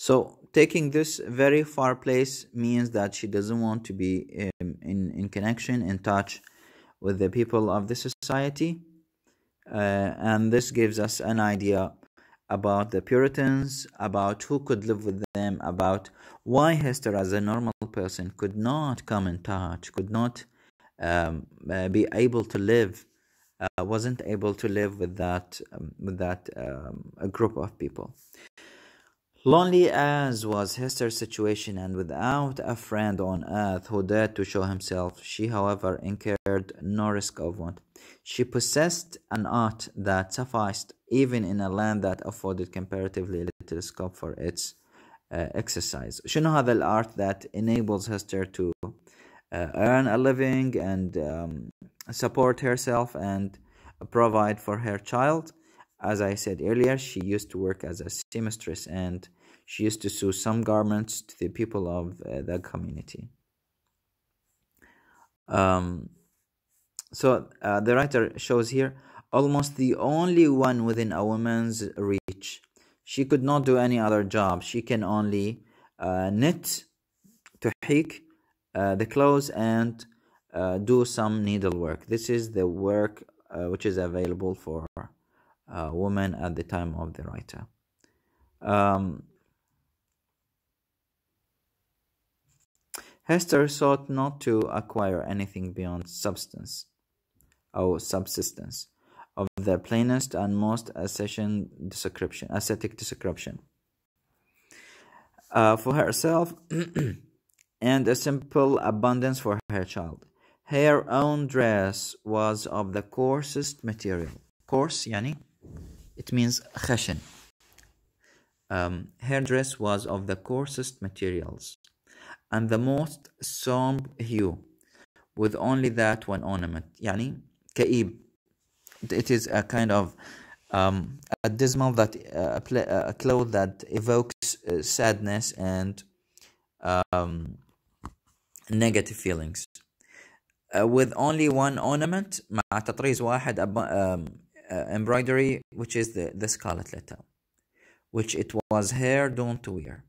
So taking this very far place means that she doesn't want to be in connection, in touch with the people of the society. And this gives us an idea about the Puritans, about who could live with them, about why Hester, as a normal person, could not come in touch, could not be able to live, wasn't able to live with that a group of people. Lonely as was Hester's situation, and without a friend on earth who dared to show himself, she, however, incurred no risk of want. She possessed an art that sufficed even in a land that afforded comparatively little scope for its exercise. شنو هذا الart that enables Hester to earn a living and support herself and provide for her child? As I said earlier, she used to work as a seamstress, and she used to sew some garments to the people of the community. So the writer shows here, almost the only one within a woman's reach. She could not do any other job. She can only knit, تحيك, the clothes, and do some needlework. This is the work which is available for women at the time of the writer. Hester sought not to acquire anything beyond substance or subsistence of the plainest and most ascetic description for herself and a simple abundance for her child. Her own dress was of the coarsest material. Coarse, yani? It means خشن. Her dress was of the coarsest materials and the most sombre hue, with only that one ornament. Yani كئيب. It is a kind of a dismal that a cloth that evokes sadness and negative feelings. With only one ornament, مع تطريز واحد, embroidery, which is the Scarlet Letter, which it was her doom to wear.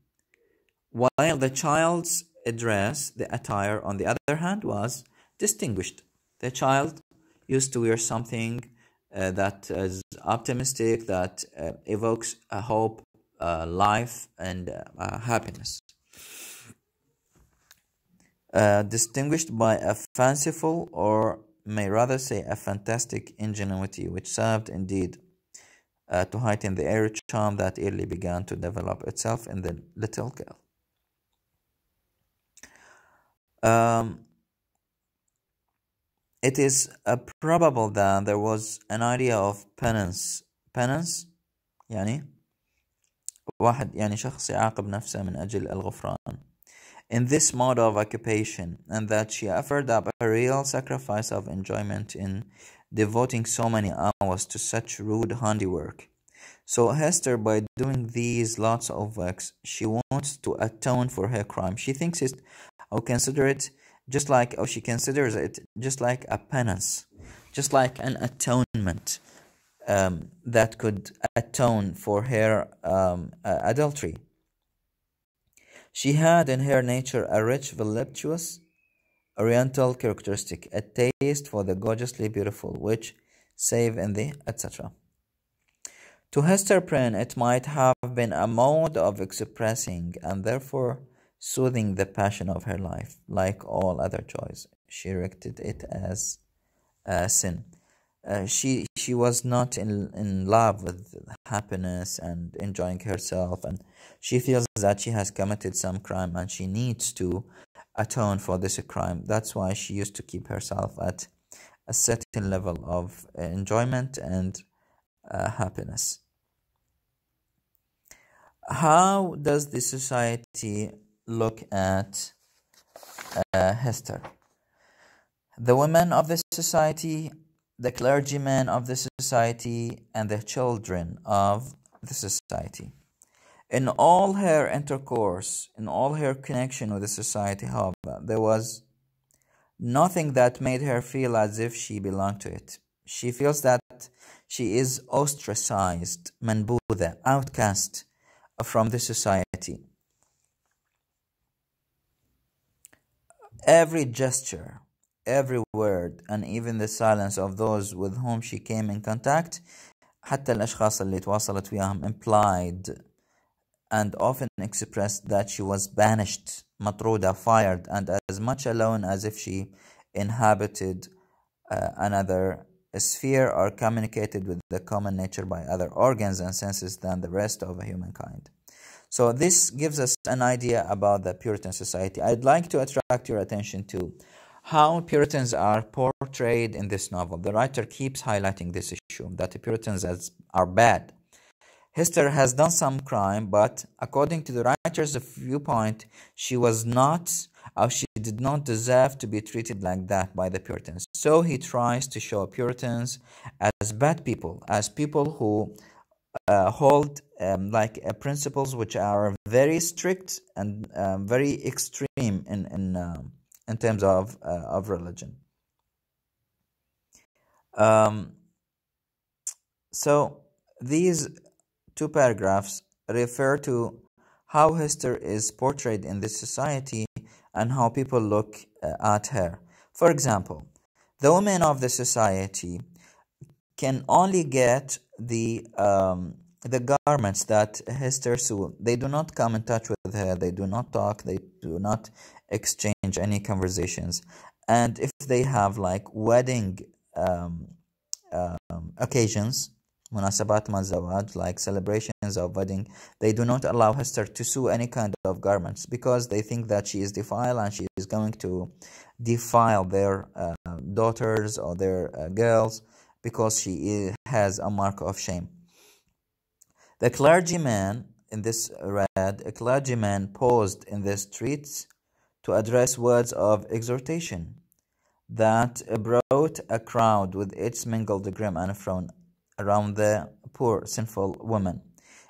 While the child's dress, the attire, on the other hand, was distinguished. The child used to wear something that is optimistic, that evokes a hope, life, and happiness. Distinguished by a fanciful, or may rather say a fantastic ingenuity, which served indeed to heighten the airy charm that early began to develop itself in the little girl. It is probable that there was an idea of penance. Penance يعني واحد يعني شخص يعاقب نفسه من أجل الغفران in this mode of occupation, and that she offered up a real sacrifice of enjoyment in devoting so many hours to such rude handiwork. So Hester, by doing these lots of works, she wants to atone for her crime. She thinks it, or consider it just like, or she considers it just like a penance, just like an atonement that could atone for her adultery. She had in her nature a rich, voluptuous, oriental characteristic, a taste for the gorgeously beautiful, which, save in the etc. To Hester Prynne, it might have been a mode of expressing and therefore soothing the passion of her life. Like all other joys, she regarded it as a sin. She was not in love with happiness and enjoying herself, and she feels that she has committed some crime and she needs to atone for this crime. That's why she used to keep herself at a certain level of enjoyment and happiness. How does the society look at Hester? The women of the society, the clergymen of the society, and the children of the society. In all her intercourse, in all her connection with the society, however, there was nothing that made her feel as if she belonged to it. She feels that she is ostracized, manbudha, outcast, from this society. Every gesture, every word, and even the silence of those with whom she came in contact, حتى الأشخاص اللي تواصلت وياهم, implied and often expressed that she was banished, مطرودة, fired, and as much alone as if she inhabited another sphere or communicated with the common nature by other organs and senses than the rest of humankind. So this gives us an idea about the Puritan society. I'd like to attract your attention to how Puritans are portrayed in this novel. The writer keeps highlighting this issue, that the Puritans are bad. Hester has done some crime, but according to the writer's viewpoint, she did not deserve to be treated like that by the Puritans. So he tries to show Puritans as bad people, as people who hold principles which are very strict and very extreme in terms of religion. So these two paragraphs refer to how Hester is portrayed in this society and how people look at her. For example, the women of the society can only get the garments that Hester sewed. They do not come in touch with her. They do not talk. They do not exchange any conversations. And if they have like wedding occasions, munasabat mazawaj, like celebrations of wedding, they do not allow Hester to sew any kind of garments because they think that she is defiled and she is going to defile their daughters or their girls because she has a mark of shame. The clergyman in this read, a clergyman paused in the streets to address words of exhortation that brought a crowd with its mingled grim and frown around the poor sinful woman.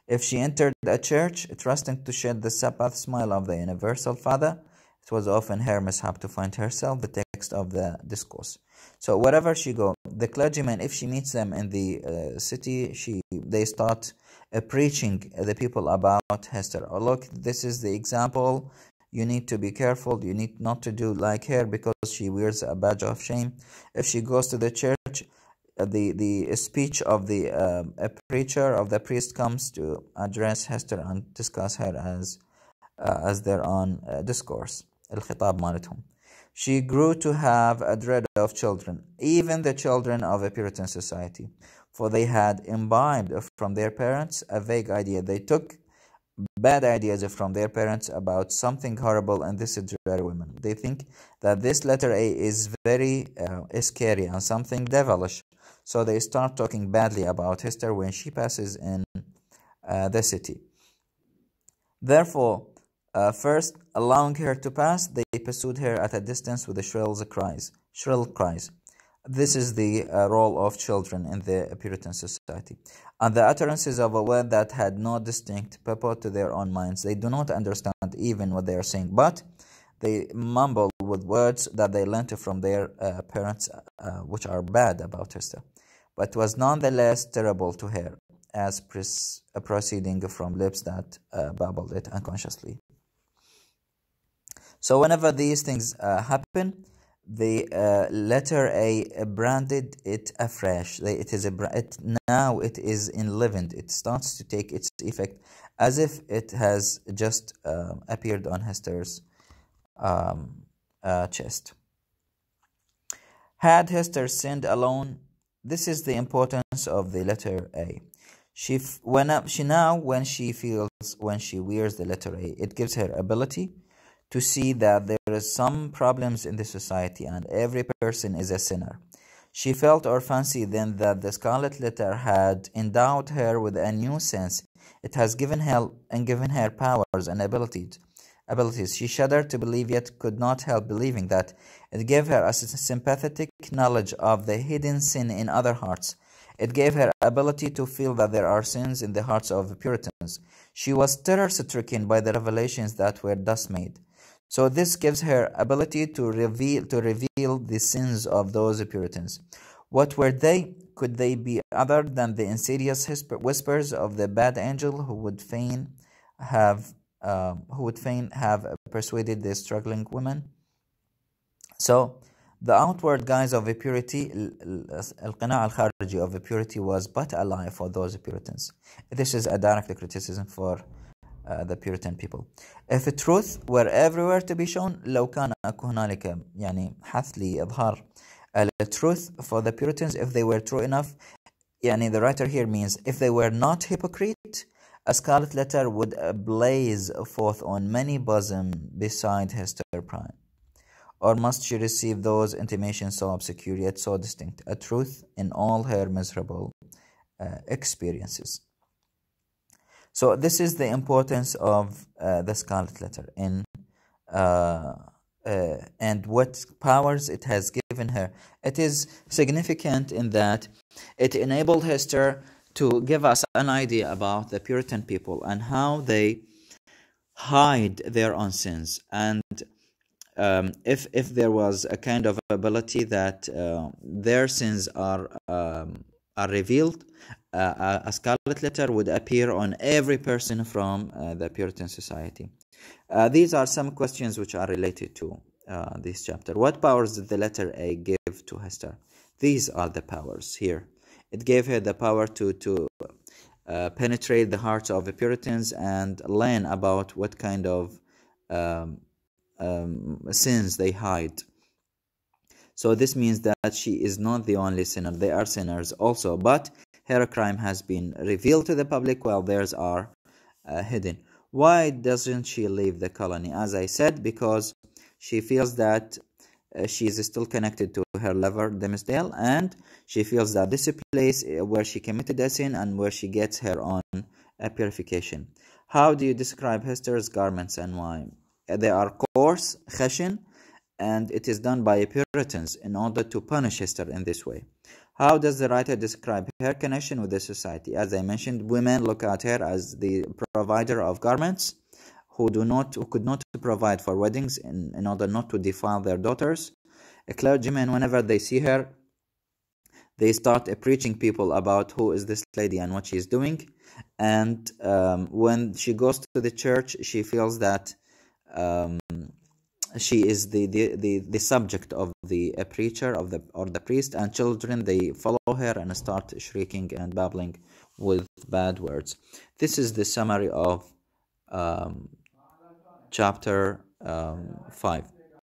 If she entered a church, trusting to shed the Sabbath smile of the universal Father, it was often her mishap to find herself the text of the discourse. So wherever she goes, the clergyman, if she meets them in the city, they start preaching the people about Hester. Oh, look, this is the example. You need to be careful. You need not to do like her because she wears a badge of shame. If she goes to the church, the speech of the preacher, of the priest, comes to address Hester and discuss her as their own discourse. الخطاب مالتهم. She grew to have a dread of children, even the children of a Puritan society, for they had imbibed from their parents a vague idea. They took bad ideas from their parents about something horrible in this dreary woman. They think that this letter A is very scary and something devilish. So they start talking badly about Hester when she passes in the city. Therefore, first allowing her to pass, they pursued her at a distance with shrill cries. This is the role of children in the Puritan society. And the utterances of a word that had no distinct purport to their own minds. They do not understand even what they are saying, but they mumble with words that they learned from their parents, which are bad about Hester, but was nonetheless terrible to her, as proceeding from lips that babbled it unconsciously. So whenever these things happen, the letter A branded it afresh. Now it is enlivened. It starts to take its effect as if it has just appeared on Hester's chest. Had Hester sinned alone? This is the importance of the letter A. When she wears the letter A, it gives her ability to see that there is some problems in the society and every person is a sinner. She felt or fancied then that the Scarlet Letter had endowed her with a new sense. It has given her powers and abilities. She shuddered to believe, yet could not help believing that it gave her a sympathetic knowledge of the hidden sin in other hearts. It gave her ability to feel that there are sins in the hearts of the Puritans. She was terror-stricken by the revelations that were thus made. So this gives her ability to reveal the sins of those Puritans. What were they? Could they be other than the insidious whispers of the bad angel who would fain fain have persuaded the struggling women. So the outward guise of purity, القناع الخارجي of purity, was but a lie for those Puritans. This is a direct criticism for the Puritan people. If truth were everywhere to be shown, لو كان أكو هنالك يعني حث لإظهار truth for the Puritans, if they were true enough, يعني the writer here means if they were not hypocrite, a scarlet letter would blaze forth on many bosom beside Hester Prynne. Or must she receive those intimations so obscure yet so distinct, a truth in all her miserable experiences? So this is the importance of the Scarlet Letter and what powers it has given her. It is significant in that it enabled Hester to give us an idea about the Puritan people and how they hide their own sins. And if there was a kind of ability that their sins are revealed, a scarlet letter would appear on every person from the Puritan society. These are some questions which are related to this chapter. What powers did the letter A give to Hester? These are the powers here. It gave her the power to penetrate the hearts of the Puritans and learn about what kind of sins they hide. So this means that she is not the only sinner. They are sinners also, but her crime has been revealed to the public while theirs are hidden. Why doesn't she leave the colony? As I said, because she feels that she is still connected to her lover Dimmesdale, and she feels that this is a place where she committed a sin and where she gets her own purification. How do you describe Hester's garments and why? They are coarse, khashin, and it is done by Puritans in order to punish Hester in this way. How does the writer describe her connection with the society? As I mentioned, women look at her as the provider of garments who could not provide for weddings in order not to defile their daughters. Clergymen, whenever they see her, they start preaching people about who is this lady and what she is doing. And when she goes to the church, she feels that she is the subject of the preacher or the priest, and children, they follow her and start shrieking and babbling with bad words. This is the summary of chapter 5.